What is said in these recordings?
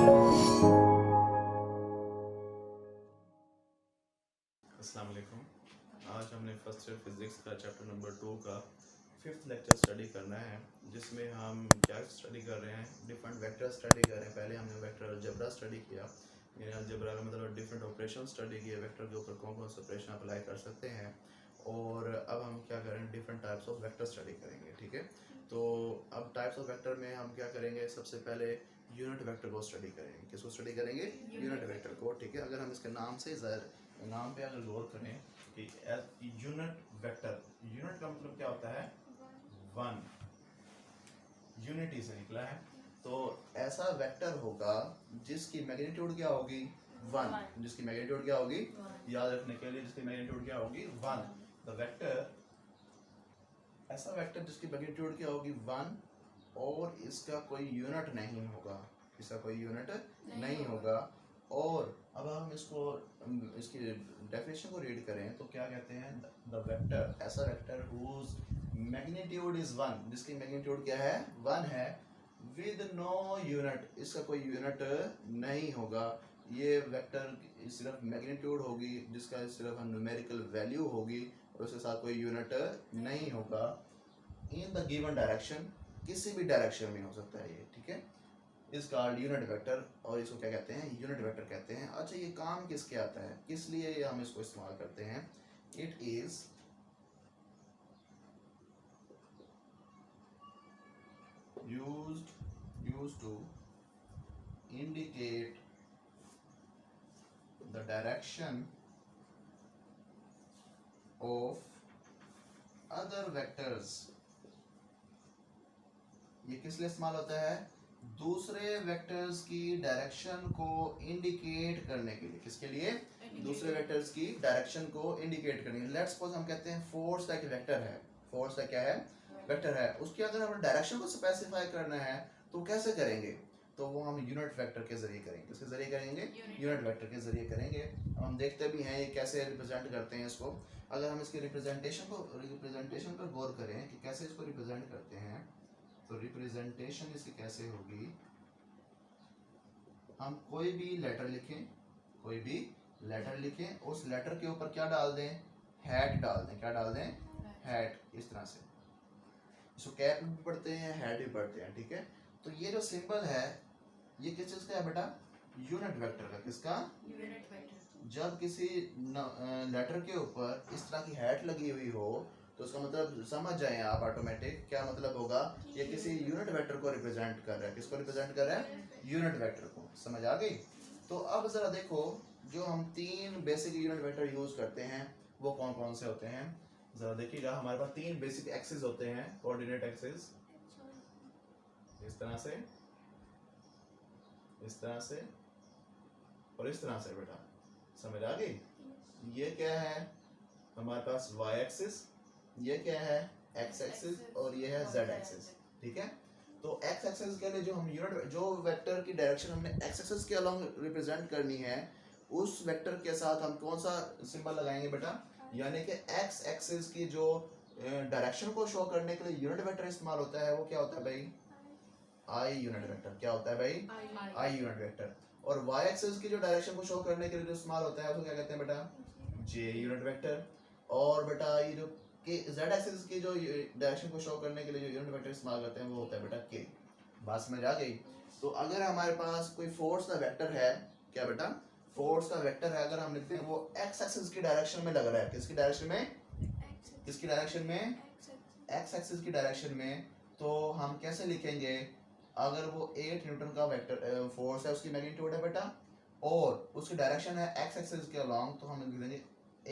अस्सलाम वालेकुम। आज हमने फर्स्ट ईयर फिज़िक्स का चैप्टर नंबर 2 का 5th लेक्चर स्टडी करना है, जिसमें हम क्या स्टडी कर रहे हैं, डिफरेंट वेक्टर स्टडी कर रहे हैं। पहले हमने वेक्टर अलजेब्रा स्टडी किया, यानी अलजेब्रा का मतलब डिफरेंट ऑपरेशन स्टडी किए, वेक्टर के ऊपर कौन कौन से ऑपरेशन अप्लाई कर सकते हैं। और अब हम क्या करें, different types of vector study करेंगे। ठीक है, तो अब टाइप्स ऑफ वेक्टर में हम क्या करेंगे, सबसे पहले यूनिट वेक्टर को स्टडी करेंगे। किसको स्टडी करेंगे? यूनिट वेक्टर को। ठीक है, अगर हम इसके नाम से नाम पे अगर गौर करें कि यूनिट वेक्टर, यूनिट का मतलब क्या होता है? वन, यूनिटी से निकला है। तो ऐसा वेक्टर होगा जिसकी मैग्नीट्यूड क्या होगी? वन। जिसकी मैग्नीट्यूड क्या होगी? याद रखने के लिए, जिसकी मैग्नीट्यूड क्या होगी? वन। द वेक्टर, ऐसा वेक्टर जिसकी मैग्नीट्यूड क्या होगी? वन, और इसका कोई यूनिट नहीं होगा, इसका कोई यूनिट नहीं होगा। और अब हम इसकी डेफिनेशन को रीड करें तो क्या कहते हैं? द वेक्टर, ऐसा vector whose magnitude is one, जिसकी मैग्नीट्यूड क्या है? वन है, विद नो यूनिट, इसका कोई यूनिट नहीं होगा। ये वेक्टर सिर्फ मैग्नीट्यूड होगी, जिसका सिर्फ न्यूमेरिकल वैल्यू होगी, और उसके साथ कोई यूनिट नहीं होगा। इन द गिवन डायरेक्शन, किसी भी डायरेक्शन में हो सकता है ये। ठीक है, इस कॉल्ड यूनिट वेक्टर, और इसको क्या कहते हैं? यूनिट वेक्टर कहते हैं। अच्छा, ये काम किसके आता है, किस लिए हम इसको इस्तेमाल करते हैं? It is used to indicate the direction of other vectors। ये किस लिए इस्तेमाल होता है? दूसरे वेक्टर्स की डायरेक्शन को इंडिकेट करने के लिए। किसके लिए? दूसरे वेक्टर्स की डायरेक्शन को इंडिकेट करने के लिए। लेट्स सपोज हम कहते हैं फोर्स का एक वेक्टर है, फोर्स का क्या है? वेक्टर है, उसकी अगर हमें डायरेक्शन को स्पेसिफाई करना है तो कैसे करेंगे? तो वो हम यूनिट वेक्टर के जरिए करेंगे। किसके जरिए करेंगे? यूनिट वेक्टर के जरिए करेंगे। हम देखते भी हैं ये कैसे रिप्रेजेंट करते हैं इसको। अगर हम इसकी रिप्रेजेंटेशन पर गौर करें कि कैसे इसको रिप्रेजेंट करते हैं, तो रिप्रेजेंटेशन इसकी कैसे होगी? हम कोई भी लेटर लिखें, उस लेटर के ऊपर क्या डाल दें? हैट डाल दें। क्या डाल दें? हैट। इस तरह से इसको कैप भी पढ़ते हैं, हैट भी पढ़ते हैं। ठीक है, तो ये जो सिंबल है ये किस चीज का है बेटा? यूनिट वेक्टर का। किसका? Unit vector. जब किसी लेटर के ऊपर इस तरह की हैट लगी हुई हो तो उसका मतलब समझ जाए आप ऑटोमेटिक क्या मतलब होगा, ये किसी यूनिट वेक्टर को रिप्रेजेंट कर रहा है। किसको रिप्रेजेंट कर रहा है? यूनिट वेक्टर को। समझ आ गई? तो अब जरा देखो, जो हम तीन बेसिक यूनिट वेक्टर यूज करते हैं वो कौन कौन से होते हैं? जरा देखिएगा, हमारे पास तीन बेसिक एक्सिस होते हैं, कोऑर्डिनेट एक्सिस, इस तरह से, इस तरह से, और इस तरह से। बेटा समझ आ गई? ये क्या है हमारे पास? Y axis. ये क्या है? X axis. और ये है जेड एक्सिस। ठीक है, तो एक्स एक्सिस के लिए जो हम यूनिट, जो वेक्टर की डायरेक्शन हमने एक्स एक्सिस के अलोंग रिप्रेजेंट करनी है, उस वेक्टर के साथ हम कौन सा सिंबल लगाएंगे बेटा? यानी कि एक्स एक्सिस की जो डायरेक्शन को शो करने के लिए यूनिट वेक्टर इस्तेमाल होता है वो क्या होता है भाई? I unit vector. क्या होता है भाई? I unit vector. और वाई एक्सिस की जो डायरेक्शन को शो करने के लिए जो इस्तेमाल होता है उसको क्या कहते हैं बेटा? जे यूनिट वेक्टर। और बेटा ये जो के जेड एक्सिस की जो डायरेक्शन को शो करने के लिए जो यूनिट वेक्टर इस्तेमाल करते हैं वो होता है बेटा के। बात समझ आ गई? तो अगर हमारे पास कोई फोर्स का वेक्टर है, क्या बेटा? फोर्स का वेक्टर है, अगर हम लिखते हैं वो एक्स एक्सिस की डायरेक्शन में लग रहा है। किसकी डायरेक्शन में? किसकी डायरेक्शन में? एक्स एक्सिस की डायरेक्शन में। तो हम कैसे लिखेंगे? अगर वो 8 न्यूटन का वेक्टर फोर्स है, उसकी मैग्नीट्यूड है बेटा, और उसकी डायरेक्शन है एक्स एक्सिस के अलोंग, तो हम लिख देंगे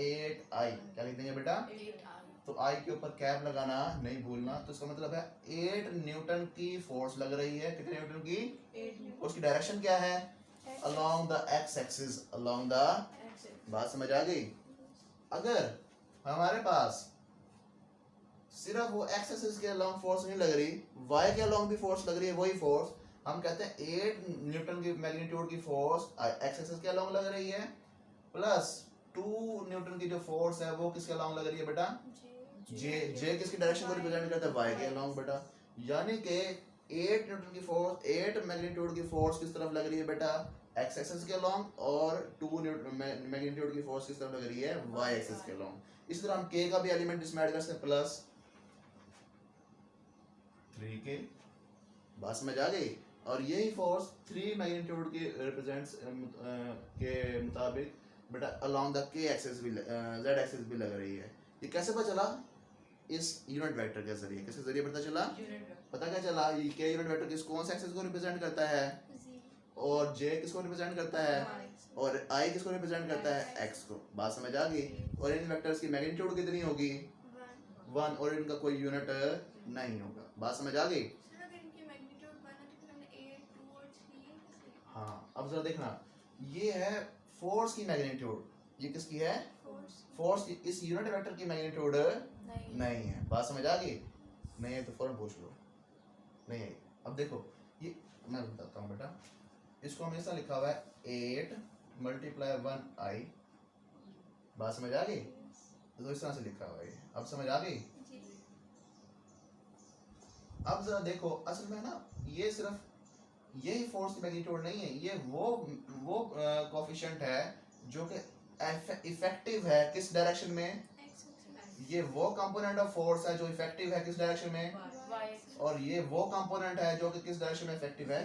8i। क्या लिख देंगे बेटा? 8i। तो आई के ऊपर कैप लगाना नहीं भूलना। तो इसका मतलब है 8 न्यूटन की फोर्स लग रही है। कितने न्यूटन की? 8 उसकी डायरेक्शन क्या है? Along the x axis, along the. बात समझ आ गई? अगर हमारे पास सिर्फ वो एक्स एक्सिस के अलोंग फोर्स नहीं लग रही, वाई के अलोंग भी फोर्स लग रही है, वही फोर्स हम कहते हैं 8 न्यूटन की मैग्नीट्यूड की फोर्स एक्स एक्सिस के अलोंग लग रही है, प्लस 2 न्यूटन की जो फोर्स है वो किसके अलोंग लग रही है बेटा? जे। जे किसकी डायरेक्शन को रिप्रेजेंट करता है? वाई के अलोंग बेटा। यानी कि 8 न्यूटन की फोर्स, 8 मैग्नीट्यूड की फोर्स किस तरफ लग रही है बेटा, एक्स एक्सिस के अलोंग, और 2 मैग्नीट्यूड की फोर्स किस तरफ लग रही है, वाई एक्सिस के अलोंग। इसी तरह हम के का भी एलिमेंट इसमें ऐड कर सकते हैं, प्लस 3k, बात समझ आ गई। और यही फोर्स 3 मैग्नीट्यूड की रिप्रेजेंट्स के मुताबिक बेटा अलोंग द के एक्सिस भी जेड एक्सिस भी लग रही है। ये कैसे पता चला, इस यूनिट वेक्टर के जरिए, किसके जरिए पता चला, पता क्या चला, ये के यूनिट वेक्टर किस कौन से एक्सिस को रिप्रेजेंट करता है, और जे किसको रिप्रेजेंट करता है, और आई किसको रिप्रेजेंट करता है, एक्स को। बात समझ आ गई। और इन वेक्टर्स की मैग्नीट्यूड कितनी होगी, 1, और इनका कोई यूनिट नहीं होगा। बात समझ आ गई। हाँ, अब जरा देखना, ये है फोर्स की मैग्नीट्यूड, ये किसकी है, फोर्स की। इस यूनिट वेक्टर की मैग्नीट्यूड नहीं है। बात समझ आ गई, नहीं है तो फौरन पूछ लो, नहीं है। अब देखो, ये मैं बताता हूँ बेटा, इसको हम ऐसा लिखा हुआ है 8 × 1i। बात समझ आ गई, तो इस तरह से लिखा हुआ है, अब समझ आ गई। अब जरा देखो, असल में ना ये सिर्फ यही फोर्स की मैग्नीट्यूड नहीं है, ये वो कोफिशिएंट है जो कि इफेक्टिव है किस डायरेक्शन में, ये वो कंपोनेंट ऑफ फोर्स है जो इफेक्टिव है किस डायरेक्शन में, और ये वो कंपोनेंट है जो कि किस डायरेक्शन में इफेक्टिव है।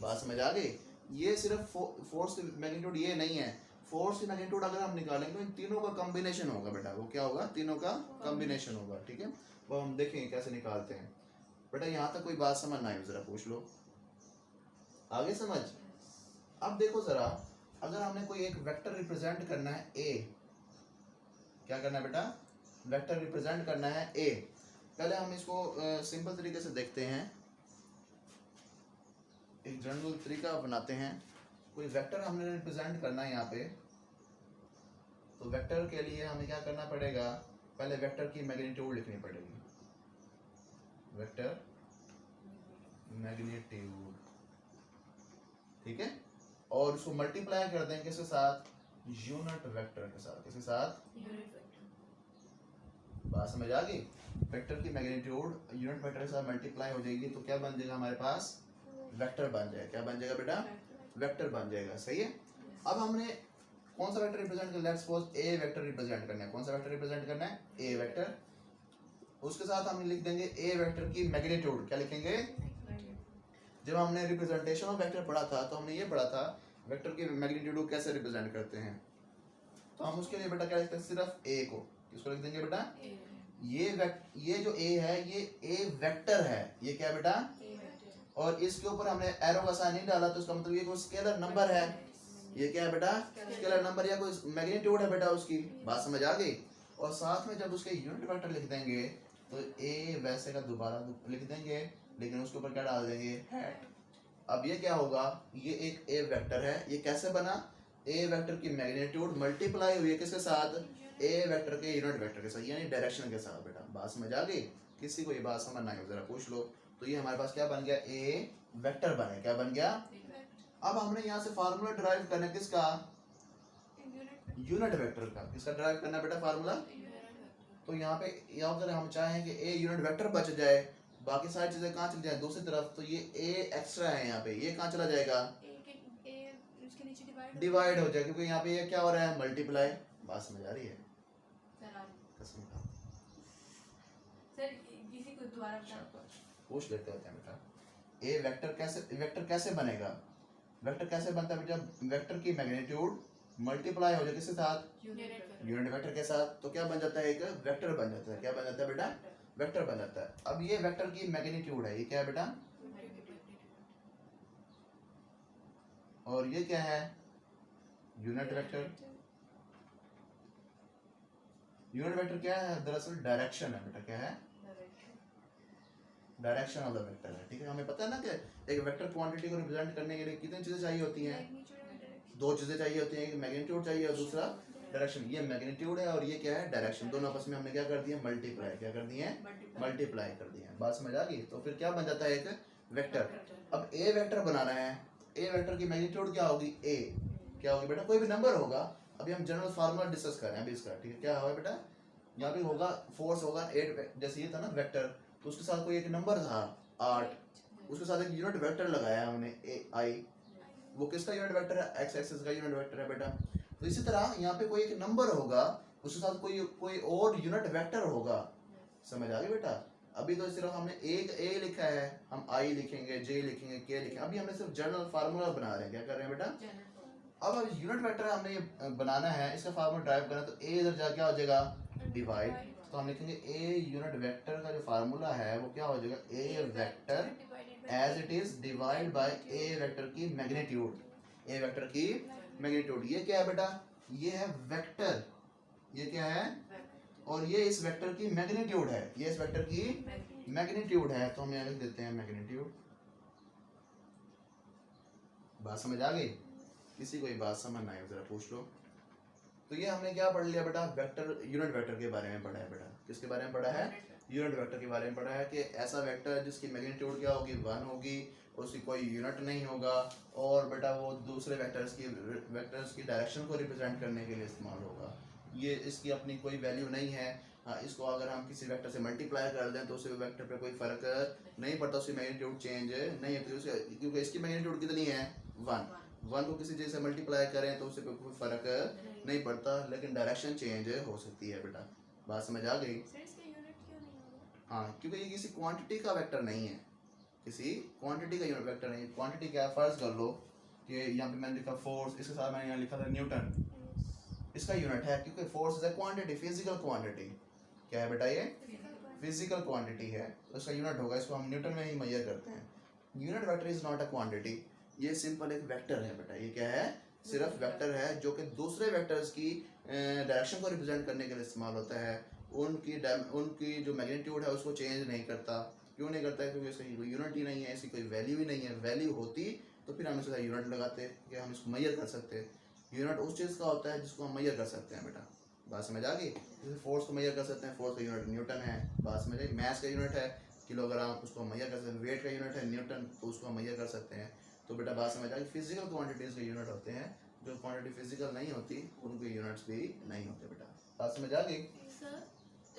बात समझ आ गई। ये सिर्फ फोर्स की मैग्नीट्यूड ये नहीं है, फोर्स की मैग्नीट्यूड अगर हम निकालेंगे तो इन तीनों का कॉम्बिनेशन होगा बेटा। वो क्या होगा, तीनों का कॉम्बिनेशन होगा, ठीक है। वो हम देखेंगे कैसे निकालते हैं बेटा। यहाँ तक कोई बात समझ ना आई जरा पूछ लो, आगे समझ। अब देखो जरा, अगर हमने कोई एक वेक्टर रिप्रेजेंट करना है ए, क्या करना है बेटा, वेक्टर रिप्रेजेंट करना है ए। पहले हम इसको सिंपल तरीके से देखते हैं, एक जनरल तरीका बनाते हैं। कोई वेक्टर हमने रिप्रेजेंट करना है यहाँ पे, तो वेक्टर के लिए हमें क्या करना पड़ेगा, पहले वेक्टर की मैग्नीट्यूड लिखनी पड़ेगी, वेक्टर मैग्नीट्यूड, ठीक है। और उसको मल्टीप्लाई कर दें किसके साथ, यूनिट वेक्टर के साथ, किसके साथ, बात समझ आ गई। वेक्टर की मैग्नीट्यूड यूनिट वेक्टर के साथ मल्टीप्लाई हो जाएगी तो क्या बन जाएगा हमारे पास, वेक्टर बन जाएगा। क्या बन जाएगा बेटा, वेक्टर बन जाएगा, सही है। अब हमने कौन सा वेक्टर रिप्रेजेंट करना है, let's suppose A vector represent करना है। कौन सा वेक्टर रिप्रेजेंट करना है, ए वेक्टर। उसके साथ हम लिख देंगे ए वेक्टर की मैग्नीट्यूड, क्या लिखेंगे, जब हमने रिप्रेजेंटेशन ऑफ वेक्टर पढ़ा था तो हमने ये पढ़ा था वेक्टर की मैग्नीट्यूड को कैसे रिप्रेजेंट करते हैं। तो हम उसके लिए बेटा क्या लिखते हैं, सिर्फ ए को किसको लिख देंगे बेटा, ये जो ए है ये ए वेक्टर है, ये क्या बेटा, और इसके ऊपर हमने एरो का साइन नहीं डाला तो इसका मतलब ये कोई स्केलर नंबर है, ये क्या है बेटा, स्केलर नंबर या कोई मैग्नीट्यूड है बेटा उसकी। बात समझ आ गई। और साथ में जब उसके यूनिट वेक्टर लिख देंगे तो ए वैसे का दोबारा लिख देंगे, लेकिन उसके ऊपर क्या डाल देंगे, हैट। अब ये क्या होगा, ये एक ए वेक्टर है, ये कैसे बना, ए वेक्टर की मैग्नीट्यूड मल्टीप्लाई हुई है किसके साथ, ए वेक्टर के यूनिट वेक्टर के साथ, यानी डायरेक्शन के साथ बेटा। बात समझ आ गई, किसी को ये बात समझ ना आई जरा पूछ लो। तो ये हमारे पास क्या बन गया, ए वेक्टर बने, क्या बन गया। अब हमने यहाँ से फार्मूला डिराइव करना है किसका, यूनिट वेक्टर का। किसका डिराइव करना है बेटा फार्मूला, तो यहाँ पे अगर हम चाहें कि ए यूनिट वेक्टर बच जाए, बाकी सारी चीजें कहाँ चली जाए दूसरी तरफ, तो ये ए एक्स्ट्रा है यहाँ पे, ये कहाँ चला जाएगा, डिवाइड हो जाएगा, क्योंकि यहाँ पे ये क्या हो रहा है, मल्टीप्लाई। बात समझ आ रही है, कसम खा सर किसी को दोबारा बता, पूछ लेते हैं बेटा। ए वेक्टर कैसे बनेगा, वेक्टर कैसे बनता है बेटा, वेक्टर की मैग्नीट्यूड मल्टीप्लाई हो जाए किसके साथ, यूनिट वेक्टर के साथ, तो क्या बन जाता है, एक वेक्टर बन जाता है। क्या बन जाता है बेटा, वेक्टर बन जाता है। अब ये वेक्टर की मैग्नीट्यूड है, ये क्या है बेटा, और ये क्या है, यूनिट वेक्टर। यूनिट वेक्टर क्या है, दरअसल डायरेक्शन है बेटा, क्या है, डायरेक्शन ऑफ द वेक्टर है, ठीक है। हमें पता है ना कि एक वेक्टर क्वांटिटी को रिप्रेजेंट करने के लिए कितनी चीजें चाहिए होती हैं, दो चीजें चाहिए होती हैं, एक मैग्नीट्यूड चाहिए और दूसरा डायरेक्शन। ये मैग्नीट्यूड है और ये क्या है, डायरेक्शन। दोनों आपस में हमने क्या कर दिया, मल्टीप्लाई, क्या कर दिए, मल्टीप्लाई कर दिया। बात समझ आ गई। तो फिर क्या बन जाता है, एक वेक्टर। अब ए वेक्टर बनाना है, ए वेक्टर की मैग्नीट्यूड क्या होगी, ए क्या होगी बेटा, कोई भी नंबर होगा। अभी हम जनरल फार्मूला डिस्कस कर रहे हैं अभी इसका, ठीक है। क्या होगा बेटा, यहाँ पे होगा फोर्स होगा 8, जैसे ये था ना वेक्टर, तो उसके साथ कोई एक नंबर था 8, उसके साथ एक यूनिट वेक्टर लगाया हमने ए आई, वो किसका यूनिट वेक्टर है, एक्स एक्सिस का यूनिट वेक्टर है बेटा। तो इसी तरह यहाँ पे कोई एक नंबर होगा, उसके साथ कोई और यूनिट वेक्टर होगा, समझ आ गई बेटा। अभी तो सिर्फ हमने एक ए लिखा है, हम आई लिखेंगे, जे लिखेंगे, के लिखेंगे, अभी हमने सिर्फ जनरल फार्मूला बना रहे हैं, क्या कर रहे हैं बेटा। अब यूनिट वेक्टर हमने ये बनाना है, इसका फार्मूला ड्राइव करना, तो ए इधर जाके क्या हो जाएगा, डिवाइड। तो हम लिखेंगे ए यूनिट वेक्टर का जो फार्मूला है वो क्या हो जाएगा, A vector as it is divide by A vector की मैग्नीट्यूड, ए वेक्टर की मैग्नीट्यूड। ये क्या है बेटा, ये है वेक्टर, ये क्या है, और ये इस वेक्टर की मैग्नीट्यूड है, ये इस वेक्टर की मैग्नीट्यूड है, तो हम यहाँ लिख देते हैं मैग्नीट्यूड। बात समझ आ गई, किसी को ये बात समझ ना आए जरा पूछ लो। तो ये हमने क्या पढ़ लिया बेटा, वेक्टर, यूनिट वेक्टर के बारे में पढ़ा है बेटा। किसके बारे में पढ़ा है, यूनिट वेक्टर के बारे में पढ़ा है कि ऐसा वेक्टर जिसकी मैग्नीट्यूड क्या होगी, 1 होगी, उसकी कोई यूनिट नहीं होगा, और बेटा वो दूसरे वेक्टर्स की डायरेक्शन को रिप्रेजेंट करने के लिए इस्तेमाल होगा। ये इसकी अपनी कोई वैल्यू नहीं है। हाँ, इसको अगर हम किसी वेक्टर से मल्टीप्लाई कर दें तो उस वेक्टर पे कोई फर्क नहीं पड़ता, उसकी मैग्नीट्यूड चेंज नहीं होती, क्योंकि इसकी मैग्नीट्यूड कितनी है, 1 को किसी चीज़ से मल्टीप्लाई करें तो उससे कोई फर्क नहीं पड़ता, लेकिन डायरेक्शन चेंज हो सकती है बेटा। बात समझ आ गई। हाँ, क्योंकि ये किसी क्वांटिटी का वेक्टर नहीं है, किसी क्वांटिटी का यूनिट वेक्टर नहीं है। क्वांटिटी क्या है, फर्ज कर लो कि यहाँ पे मैंने लिखा फोर्स, इसके साथ मैंने यहाँ लिखा था न्यूटन, इसका यूनिट है, क्योंकि force is a quantity, physical quantity. क्या है बेटा, ये फिजिकल क्वांटिटी है, तो इसका यूनिट होगा, इसको हम न्यूटन में ही मेजर करते हैं। Unit vector is not a quantity, ये सिंपल एक वेक्टर है बेटा। ये क्या है, सिर्फ वेक्टर है, जो कि दूसरे वेक्टर्स की डायरेक्शन को रिप्रेजेंट करने के लिए इस्तेमाल होता है। उनकी जो मैग्नीट्यूड है उसको चेंज नहीं करता। क्यों नहीं करता है, क्योंकि इसका कोई यूनिट ही नहीं है, इसकी कोई वैल्यू ही नहीं है। वैल्यू होती तो फिर हम इसका यूनिट लगाते कि हम इसको मेजर कर सकते हैं। यूनिट उस चीज़ का होता है जिसको हम मेजर कर सकते हैं बेटा। बात समझ आ गई। जैसे फोर्स को मेजर कर सकते हैं, फोर्स का यूनिट न्यूटन है। बात समझ आई। मैथ का यूनिट है किलोग्राम, उसको हम मेजर कर सकते हैं। वेट का यूनिट है न्यूटन, तो उसको हम मेजर कर सकते हैं। तो बेटा बात समझ आ गई। फिजिकल क्वांटिटीज के यूनिट होते हैं, जो क्वांटिटी फिजिकल नहीं होती उनके यूनिट्स भी नहीं होते बेटा। बात समझ आ गई।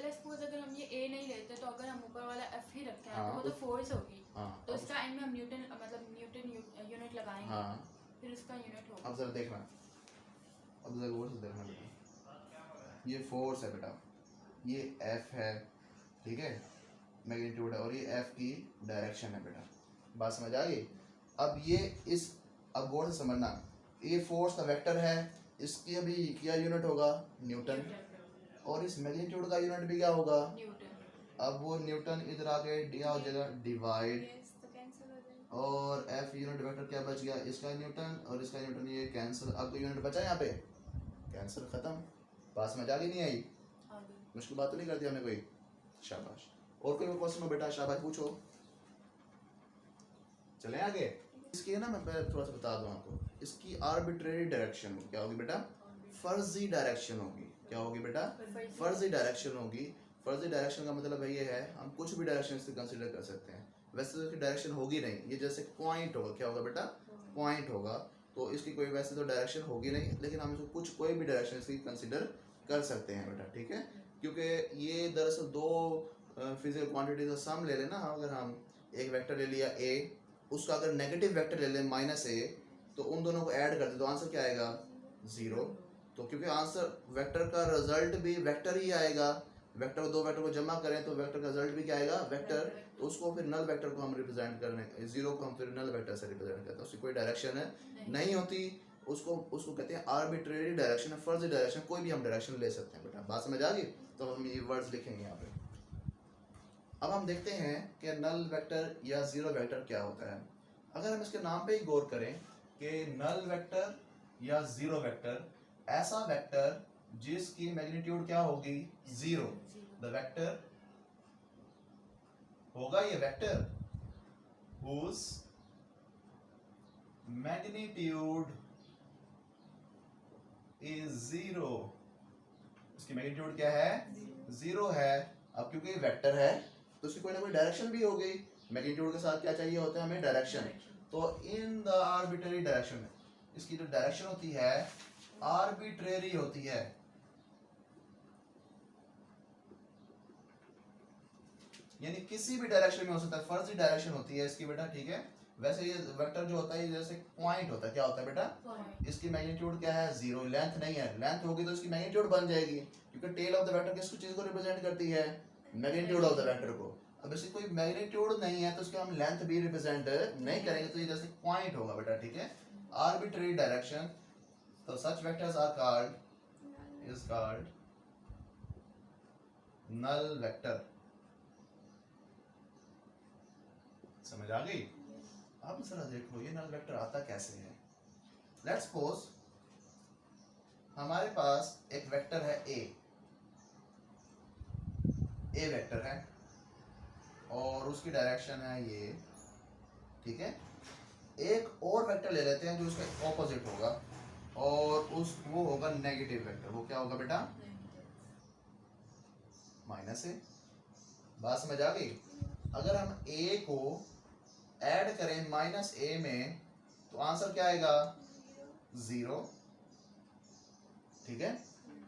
सपोज अगर हम ये ए नहीं लेते तो अगर हम ऊपर वाला एफ ही रखें हाँ, तो वो तो फोर्स होगी। हाँ, तो इसका एंड में हम न्यूटन यूनिट लगाएंगे। हाँ, फिर उसका यूनिट होगा। अब जरा देखना, अब जरा गौर से देखना बेटा। ये फोर्स है बेटा, ये एफ है, ठीक है, मैग्नीट्यूड है, और ये एफ की डायरेक्शन है बेटा। बात समझ आ गई। अब ये इस, अब गौर से समझना, ये फोर्स का वेक्टर है, इसकी अभी क्या यूनिट होगा, न्यूटन, और इस मैग्नीट्यूड का यूनिट भी क्या होगा, न्यूटन। अब वो न्यूटन इधर आके क्या हो जाएगा, डिवाइड, और एफ यूनिट वेक्टर क्या बच गया, इसका न्यूटन और इसका न्यूटन, ये कैंसिल। अब कोई यूनिट बचा यहाँ पे, कैंसिल, खत्म। बात समझ आ गई नहीं आई, मुश्किल बात तो नहीं कर दी हमने कोई। शाबाश। और कोई क्वेश्चन हो बेटा, शाबाश पूछो। चलें आगे। इसकी है ना, मैं पहले थोड़ा सा बता दूं आपको, इसकी आर्बिट्रेरी डायरेक्शन क्या होगी बेटा, फर्जी डायरेक्शन होगी। क्या होगी बेटा, फर्जी डायरेक्शन होगी। फर्जी डायरेक्शन का मतलब ये है, हम कुछ भी डायरेक्शन इससे कंसीडर कर सकते हैं। वैसे तो इसकी डायरेक्शन होगी नहीं, ये जैसे पॉइंट होगा। क्या होगा बेटा, पॉइंट होगा, तो इसकी कोई वैसे तो डायरेक्शन होगी नहीं, लेकिन हम इसको कोई भी डायरेक्शन इसकी कंसीडर कर सकते हैं बेटा, ठीक है। क्योंकि ये दरअसल दो फिजिकल क्वांटिटीज का सम ले लेना। अगर हम एक वेक्टर ले लिया ए, उसका अगर नेगेटिव वेक्टर ले लें -a, तो उन दोनों को ऐड कर दे तो आंसर क्या आएगा, 0। तो क्योंकि आंसर वेक्टर का रिजल्ट भी वेक्टर ही आएगा। वेक्टर को, दो वेक्टर को जमा करें तो वेक्टर का रिजल्ट भी क्या आएगा, वेक्टर। तो उसको फिर नल वेक्टर को हम रिप्रेजेंट करने, 0 को हम फिर नल वेक्टर से रिप्रेजेंट करते हैं। उसकी कोई डायरेक्शन नहीं होती, उसको कहते हैं आर्बिट्रेरी डायरेक्शन, फर्जी डायरेक्शन। कोई भी हम डायरेक्शन ले सकते हैं बेटा। बात समझ आ गई। तो हम ये वर्ड्स लिखेंगे यहाँ पे। अब हम देखते हैं कि नल वेक्टर या जीरो वेक्टर क्या होता है। अगर हम इसके नाम पे ही गौर करें कि नल वेक्टर या जीरो वेक्टर, ऐसा वेक्टर जिसकी मैग्नीट्यूड क्या होगी, 0। द वेक्टर होगा ये वेक्टर whose magnitude is 0। इसकी मैग्नीट्यूड क्या है, 0 है। अब क्योंकि ये वेक्टर है तो उसकी कोई ना कोई डायरेक्शन भी होगी। मैग्नीट्यूड के साथ क्या चाहिए होता है हमें, डायरेक्शन। तो इन द आर्बिट्रेरी डायरेक्शन, इसकी जो डायरेक्शन होती है आर्बिट्रेरी होती है। यानी किसी भी डायरेक्शन में हो सकता है, फर्स्ट डायरेक्शन होती है इसकी बेटा, ठीक है। वैसे ये वेक्टर जो होता है जैसे पॉइंट होता है, क्या होता है बेटा, पॉइंट। इसकी मैग्नीट्यूड क्या है, 0, लेंथ नहीं है, लेंथ होगी तो इसकी मैग्नीट्यूड बन जाएगी, क्योंकि टेल ऑफ द वेक्टर किस चीज को रिप्रेजेंट करती है, मैग्नीट्यूड ऑफ द वेक्टर को। अब इसकी कोई मैग्नीट्यूड नहीं है तो इसका हम लेंथ भी रिप्रेजेंट नहीं करेंगे, तो ये जैसे पॉइंट होगा बेटा, ठीक है। आर्बिट्रेरी डायरेक्शन, तो such vectors are called is called null vector. समझ आ गई? अब जरा देखो ये नल वेक्टर आता कैसे है। लेट्स सपोज हमारे पास एक वेक्टर है ए वेक्टर है और उसकी डायरेक्शन है ये, ठीक है। एक और वेक्टर ले लेते हैं जो उसका ऑपोजिट होगा और उस वो होगा नेगेटिव वेक्टर। वो क्या होगा बेटा, माइनस ए। बात समझ आ गई? अगर हम ए को ऐड करें माइनस ए में तो आंसर क्या आएगा, 0, ठीक है।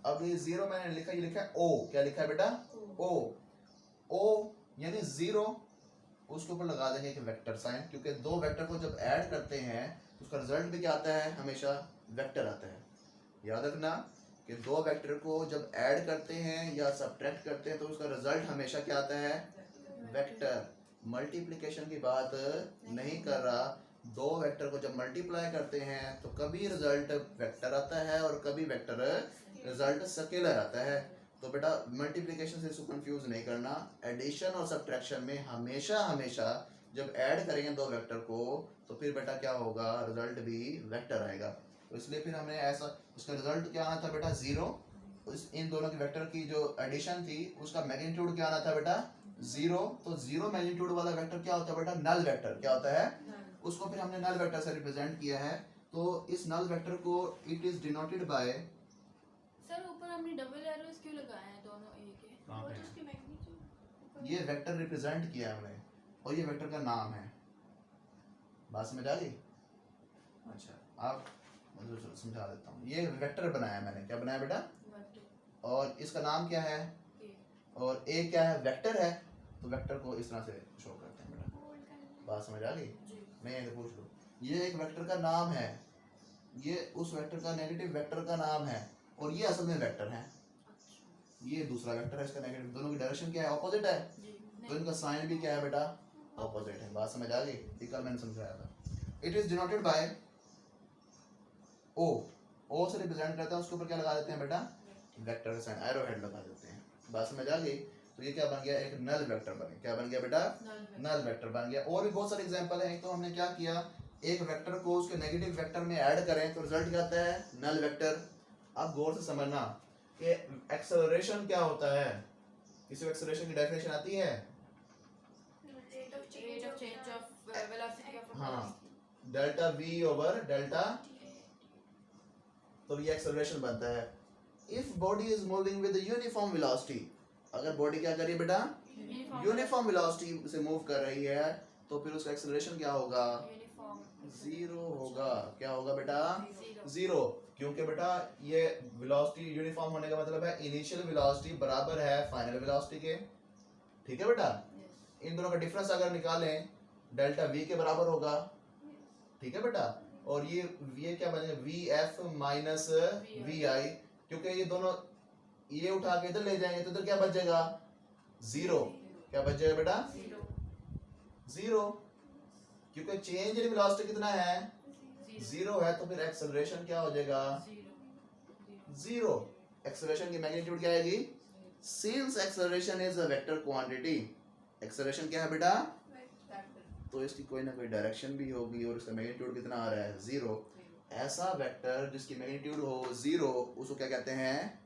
अब ये 0 मैंने लिखा, ये लिखा है ओ, क्या लिखा है बेटा, ओ यानी 0, उसके ऊपर लगा देंगे कि वेक्टर साइन, क्योंकि दो वेक्टर को जब ऐड करते हैं तो उसका रिजल्ट भी क्या आता है, हमेशा वेक्टर आता है। याद रखना कि दो वेक्टर को जब ऐड करते हैं या सब्ट्रैक्ट करते हैं तो उसका रिजल्ट हमेशा क्या आता है, वेक्टर। मल्टीप्लिकेशन की बात नहीं कर रहा, दो वेक्टर को जब मल्टीप्लाई करते हैं तो कभी रिजल्ट वेक्टर आता है और कभी वेक्टर रिजल्ट स्केलर आता है। तो बेटा मल्टीप्लिकेशन से इसको कंफ्यूज नहीं करना, एडिशन और सब्ट्रैक्शन में हमेशा हमेशा जब ऐड करेंगे दो वेक्टर को तो फिर बेटा क्या होगा, रिजल्ट भी वेक्टर आएगा। तो इसलिए फिर हमने ऐसा, उसका रिजल्ट क्या आना था बेटा, 0। इन दोनों की वेक्टर की जो एडिशन थी उसका मैग्नीट्यूड क्या आना था बेटा, 0। तो 0 मैग्नीट्यूड वाला वेक्टर क्या होता है बेटा, नल वेक्टर। क्या होता है, उसको फिर हमने नल वेक्टर से रिप्रेजेंट किया है। तो इस नल वेक्टर को it is denoted bye, sir ऊपर हमने डबल एरोस क्यों लगाए हैं दोनों ए के, कहाँ वो पे? तो उसकी मैग्नीट्यूड, ये वेक्टर रिप्रेजेंट किया हमने और ये वेक्टर का नाम है। बात समझ आ गई? अच्छा आप मुझे समझा देता हूँ। ये वेक्टर बनाया मैंने, क्या बनाया बेटा, और इसका नाम क्या है, और ए क्या है, वेक्टर है। तो वेक्टर को इस तरह से शो करते हैं बेटा। बात समझ आ गई? मैं ये पूछ लूँ, ये एक वेक्टर का नाम है, ये उस वेक्टर का नेगेटिव वेक्टर का नाम है और ये असल में वेक्टर है। ये दूसरा वेक्टर है, इसका नेगेटिव, दोनों की डायरेक्शन क्या है, ऑपोजिट है, तो इनका साइन भी क्या है बेटा, ऑपोजिट है। बात समझ आ गई? ये कल मैंने समझाया था। इट इज डिनोटेड बाय ओ से रिप्रेजेंट करता है, उसके ऊपर क्या लगा देते हैं बेटा, वेक्टर का साइन, एरो हेड लगा देते हैं। बात समझ आ गई? तो ये क्या बन गया, एक नल वेक्टर बन गया। क्या बन गया बेटा, नल वेक्टर बन गया। और भी बहुत सारे एग्जांपल हैं। एक तो हमने क्या किया, एक वेक्टर को उसके नेगेटिव वेक्टर में ऐड करें तो रिजल्ट क्या आता है, नल वेक्टर। अब गौर से समझना कि एक्सेलरेशन क्या होता है, किसी एक्सेलरेशन की डेफिनेशन आती है, rate of change of velocity of हाँ, डेल्टा वी ओवर डेल्टा, तो ये एक्सेलरेशन बनता है। If body is moving with uniform velocity, अगर बॉडी क्या कर रही है बेटा, यूनिफॉर्म वेलोसिटी से मूव कर रही है तो फिर उसका एक्सेलरेशन क्या होगा, 0 होगा। क्या होगा बेटा, 0, क्योंकि बेटा ये वेलोसिटी यूनिफॉर्म होने का मतलब है इनिशियल वेलोसिटी बराबर है फाइनल वेलोसिटी के, ठीक है बेटा। इन दोनों का डिफरेंस अगर निकालें डेल्टा वी के बराबर होगा, ठीक है बेटा। और ये क्या बनेगा, वी एफ माइनस वी आई, क्योंकि ये दोनों ये उठा के इधर ले जाएंगे तो इधर क्या बचेगा, 0। क्या बच जाएगा बेटा, 0, क्योंकि चेंज इन वेलोसिटी कितना है, 0 है, तो फिर एक्सेलरेशन क्या हो जाएगा, 0। एक्सेलरेशन की मैग्नीट्यूड क्या आएगी, since acceleration is a vector quantity, acceleration क्या है बेटा, तो इसकी कोई ना कोई डायरेक्शन भी होगी और इसका मैग्नीट्यूड कितना आ रहा है, 0। ऐसा वेक्टर जिसकी मैग्नीट्यूड हो 0 उसको क्या कहते हैं,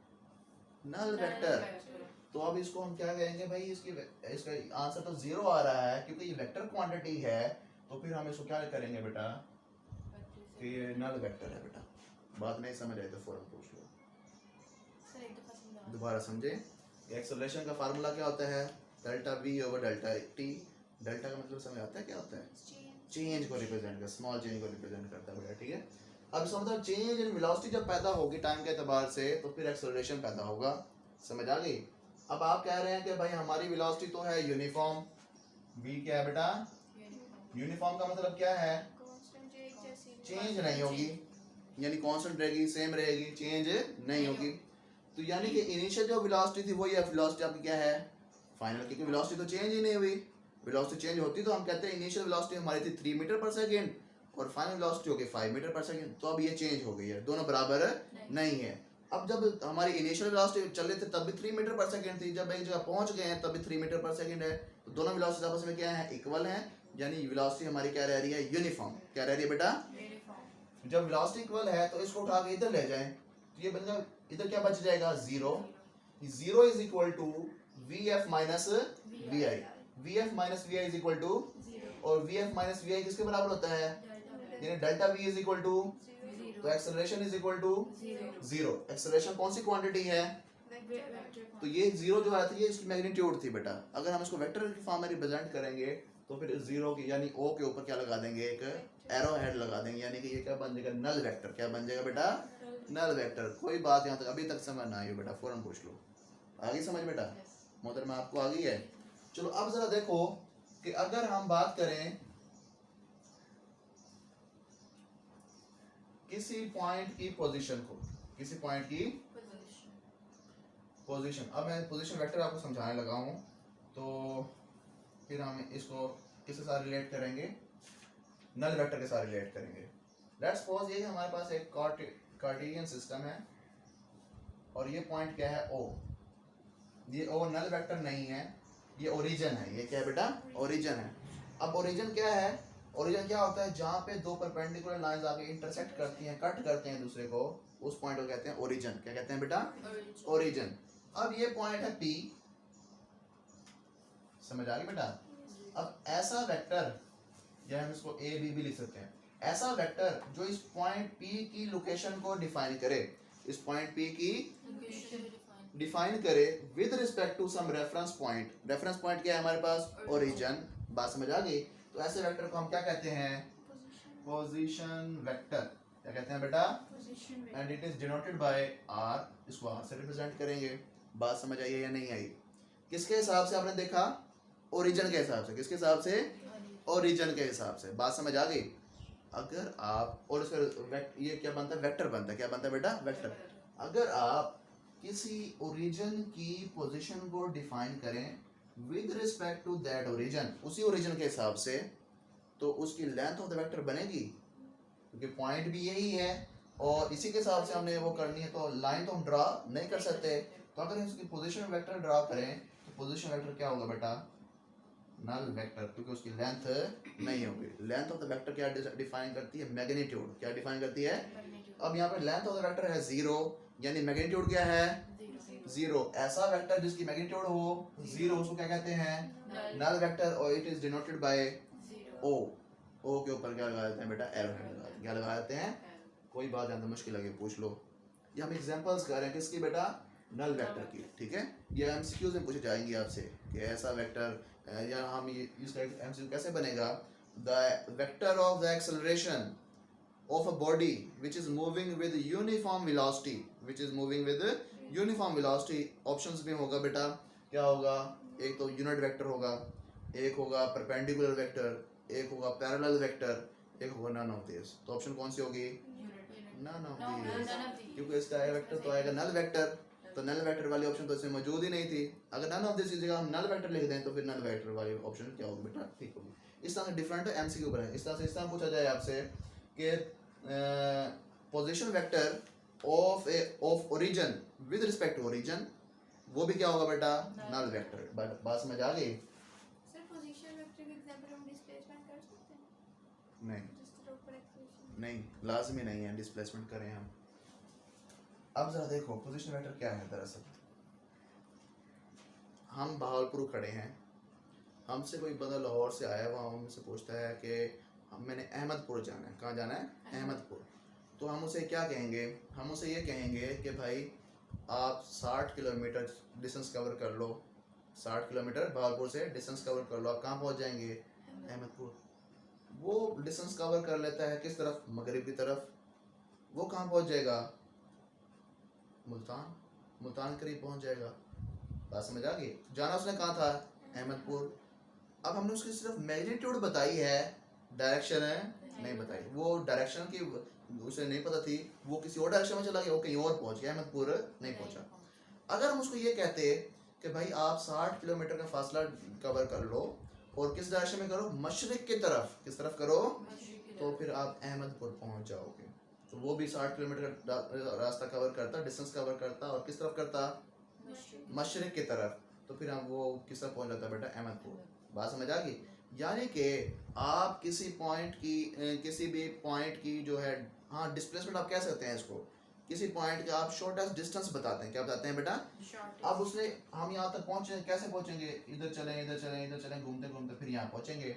नल वेक्टर। तो अब इसको हम क्या कहेंगे भाई, इसका आंसर तो 0 आ रहा है क्योंकि ये वेक्टर क्वांटिटी है, तो फिर हम इसको क्या करेंगे बेटा, कि ये नल वेक्टर है बेटा। बात नहीं समझ आई तो फौरन पूछ लो, दोबारा समझे। एक्सेलरेशन का फार्मूला क्या होता है, delta we over delta T. Delta का मतलब समझ आता है क्या होता है, चेंज को रिप्रेजेंट कर, स्मॉल चेंज को रिप्रेजेंट करता है बेटा, ठीक है। अब इसका मतलब चेंज इन वेलोसिटी जब पैदा होगी टाइम के एतबार से तो फिर एक्सेलरेशन पैदा होगा। समझ आ गई? अब आप कह रहे हैं कि भाई हमारी वेलोसिटी तो है यूनिफॉर्म, v क्या है बेटा, यूनिफॉर्म का मतलब क्या है, चेंज नहीं होगी, यानी कांस्टेंट रहेगी, सेम रहेगी, चेंज नहीं होगी। तो यानी कि इनिशियल जो वेलोसिटी थी वही है वेलोसिटी आपकी क्या है फाइनल, क्योंकि वेलोसिटी तो चेंज ही नहीं हुई। वेलोसिटी चेंज होती तो हम कहते हैं इनिशियल वेलोसिटी हमारी थी 3 मीटर पर सेकेंड और फाइनल वेलोसिटी हो गई 5 मीटर पर सेकेंड। तो अब ये चेंज हो गई है, दोनों बराबर नहीं है। अब जब हमारी इनिशियल वेलोसिटी चल रही थी तब भी 3 मीटर पर सेकेंड थी, जब एक जगह पहुंच गए हैं तब भी 3 मीटर पर सेकेंड है। तो दोनों वेलोसिटी आपस में क्या है, इक्वल है, यानी वेलोसिटी हमारी क्या रह रही है, यूनिफॉर्म। क्या रह रही है बेटा, जब वेलोसिटी इक्वल है तो इसको उठा के इधर ले जाएं तो ये बन जाए, इधर क्या बच जाएगा, zero. Zero is equal to v f minus v i, v f minus v i is equal to, और v f minus v i किसके बराबर होता है, यानी delta v is equal to, तो acceleration is equal to zero. Acceleration कौन सी quantity है, तो ये जीरो जो आया था ये इसकी मैग्नीट्यूड थी बेटा। अगर हम इसको वेक्टर की फॉर्म में रिप्रेजेंट करेंगे तो फिर जीरो की यानी ओ के ऊपर क्या लगा देंगे, एक एरो हेड लगा देंगे, यानी कि ये क्या बन जाएगा, नल वेक्टर। क्या बन जाएगा बेटा, नल वेक्टर। कोई बात यहाँ तक अभी तक समझ ना आई हो बेटा, फौरन पूछ लो, आ गई समझ बेटा, मोहतरमा आपको आ गई है। चलो अब जरा देखो कि अगर हम बात करें किसी पॉइंट की पोजीशन को, किसी पॉइंट की पोजीशन, अब मैं पोजीशन वेक्टर आपको समझाने लगा हूँ, तो फिर हम इसको किसके साथ रिलेट करेंगे, नल वेक्टर के साथ रिलेट करेंगे। लेट्स सपोज ये हमारे पास एक कार्टेशियन सिस्टम है और ये पॉइंट क्या है, ओ। ये ओ नल वेक्टर नहीं है, ये ओरिजिन है। ये क्या है बेटा, ओरिजिन है। अब ओरिजिन क्या है, ओरिजिन क्या होता है, जहाँ पे दो परपेंडिकुलर लाइंस आके इंटरसेक्ट करती हैं, कट करते हैं दूसरे को, उस पॉइंट को कहते हैं ओरिजिन। क्या कहते हैं बेटा, ओरिजिन। अब ये पॉइंट है P, समझ आ गई बेटा। अब ऐसा वेक्टर, या हम इसको ए बी भी लिख सकते हैं, ऐसा वेक्टर जो इस पॉइंट P की लोकेशन को डिफाइन करे, इस पॉइंट P की डिफाइन करे with respect to some reference point. Reference point क्या है हमारे पास, ओरिजिन। बात समझ आ गई। तो ऐसे वेक्टर को हम क्या कहते हैं, पोजीशन वेक्टर। क्या कहते हैं बेटा, and it is denoted by R. इसको आर से रिप्रेजेंट करेंगे। बात समझ आई है या नहीं आई, किसके हिसाब से आपने देखा, ओरिजिन के हिसाब से। किसके हिसाब से, ओरिजिन के हिसाब से। बात समझ आ गई। अगर आप, और इसका ये क्या बनता है, वेक्टर बनता है। क्या बनता है बेटा, वेक्टर। अगर आप किसी ओरिजिन की पोजीशन को डिफाइन करें with respect to that origin, उसी ओरिजिन के हिसाब से, तो उसकी लेंथ ऑफ द वेक्टर बनेगी, क्योंकि पॉइंट भी यही है और इसी के हिसाब से हमने वो करनी है। तो लाइन तो हम ड्रा नहीं कर सकते, तो अगर हम इसकी पोजीशन वेक्टर ड्रा करें तो पोजीशन वेक्टर क्या होगा बेटा, नल वेक्टर, क्योंकि उसकी लेंथ नहीं होगी। लेंथ ऑफ द वेक्टर क्या डिफाइन करती है, मैग्नीट्यूड। क्या डिफाइन करती है। अब यहाँ पे लेंथ ऑफ द वेक्टर है जीरो, यानी मैग्नीट्यूड क्या है, जीरो। ऐसा वेक्टर जिसकी मैग्नीट्यूड हो जीरो, उसको क्या कहते हैं, नल वेक्टर, और इट इज डिनोटेड बाय ओ। ओ के ऊपर क्या लगा देते हैं बेटा, एरो हेड लगा, क्या लगा देते हैं। कोई बात जानते मुश्किल लगे पूछ लो। ये हम एग्जांपल्स कर रहे हैं किसकी बेटा, नल वेक्टर की। ठीक है, ये एमसीक्यूज में पूछे जाएंगे आपसे कि ऐसा वेक्टर, या हम इसका एमसीक्यू कैसे बनेगा, the vector of the acceleration of a body which is moving with uniform velocity, which is moving with uniform velocity। Options में होगा बेटा, क्या होगा, एक तो यूनिट वेक्टर होगा, एक होगा परपेंडिकुलर वेक्टर, एक होगा पैरेलल वेक्टर, एक होगा नन ऑफ दिस। तो ऑप्शन कौन सी होगी, नन ऑफ दिस, क्योंकि इसका वेक्टर तो आएगा नल वेक्टर, तो नल वेक्टर वाली ऑप्शन तो इसमें मौजूद ही नहीं थी। अगर नन ऑफ दिस की जगह हम नल वेक्टर लिख दें तो फिर नल वेक्टर वाली ऑप्शन क्या होगी बेटा, ठीक होगी। इस तरह से डिफरेंट एमसीक्यू बने। इस तरह पूछा जाए आपसे कि position vector of origin with respect to origin, वो भी क्या होगा बेटा, नल वेक्टर। बात समझ आ गई। सर पोजीशन वेक्टर के एग्जांपल हम डिस्प्लेसमेंट कर सकते हैं, नहीं जिस तरह ऊपर एक्सेलरेशन, नहीं, लाजमी नहीं है डिस्प्लेसमेंट करें हम। अब जरा देखो पोजीशन वेक्टर क्या है। दरअसल हम बहावलपुर खड़े हैं, हमसे कोई बंदा लाहौर से आया हुआ, हमसे पूछता है कि मैंने अहमदपुर जाना है। कहाँ जाना है, अहमदपुर। तो हम उसे क्या कहेंगे, हम उसे ये कहेंगे कि भाई आप 60 किलोमीटर डिस्टेंस कवर कर लो, 60 किलोमीटर बहावलपुर से डिस्टेंस कवर कर लो, आप कहाँ पहुँच जाएंगे, अहमदपुर। वो डिस्टेंस कवर कर लेता है किस तरफ, मगरिब की तरफ। वो कहाँ पहुँच जाएगा, मुल्तान, मुल्तान करीब पहुँच जाएगा। बात समझ आ गई। जाना उसने कहाँ था, अहमदपुर। अब हमने उसकी सिर्फ मैग्नीट्यूड बताई है, डायरेक्शन है नहीं बताई। वो डायरेक्शन की उसे नहीं पता थी, वो किसी और डायरेक्शन में चला गया, वो कहीं और पहुंच गया, अहमदपुर नहीं पहुंचा। अगर हम उसको ये कहते कि भाई आप 60 किलोमीटर का फासला कवर कर लो और किस डायरेक्शन में करो, मशरिक की तरफ, किस तरफ करो, तो फिर आप अहमदपुर पहुंच जाओगे। तो वो भी 60 किलोमीटर का रास्ता कवर करता, डिस्टेंस कवर करता, और किस तरफ करता, मशरिक की तरफ। तो फिर हम वो किस तरफ पहुंच जाता बेटा, अहमदपुर। बात समझ आ गई। यानी कि आप किसी पॉइंट की किसी भी पॉइंट की जो है, हाँ डिस्प्लेसमेंट आप कह सकते हैं इसको, किसी पॉइंट का आप शॉर्टेस्ट डिस्टेंस बताते हैं। क्या बताते हैं बेटा? अब उसने, हम यहाँ तक पहुँचे, कैसे पहुँचेंगे, इधर चलें इधर चलें इधर चलें, घूमते घूमते फिर यहाँ पहुँचेंगे,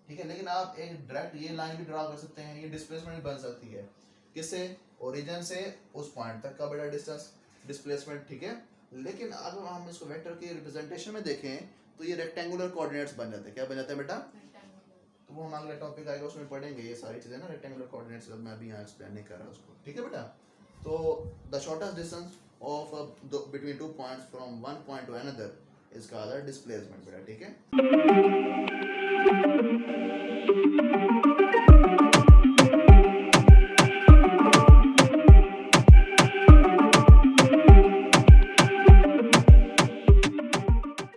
ठीक है। लेकिन आप एक डायरेक्ट ये लाइन भी ड्रा कर सकते हैं, ये डिस्प्लेसमेंट बन सकती है। किससे? ओरिजिन से उस पॉइंट तक का बड़ा डिस्टेंस, डिस्प्लेसमेंट, ठीक है। लेकिन अगर हम इसको वेक्टर की रिप्रेजेंटेशन में देखें तो ये रेक्टेंगुलर कोऑर्डिनेट्स बन जाते हैं। क्या बन जाते हैं बेटा? तो वो हम अगला टॉपिक आएगा उसमें पढ़ेंगे ये सारी चीज़ें ना, रेक्टेंगुलर कोऑर्डिनेट्स। मैं अभी यहाँ एक्सप्लेन नहीं कर रहा उसको, ठीक है बेटा। तो the shortest distance of between 2 points from one point two another is called displacement बेटा, ठीक है।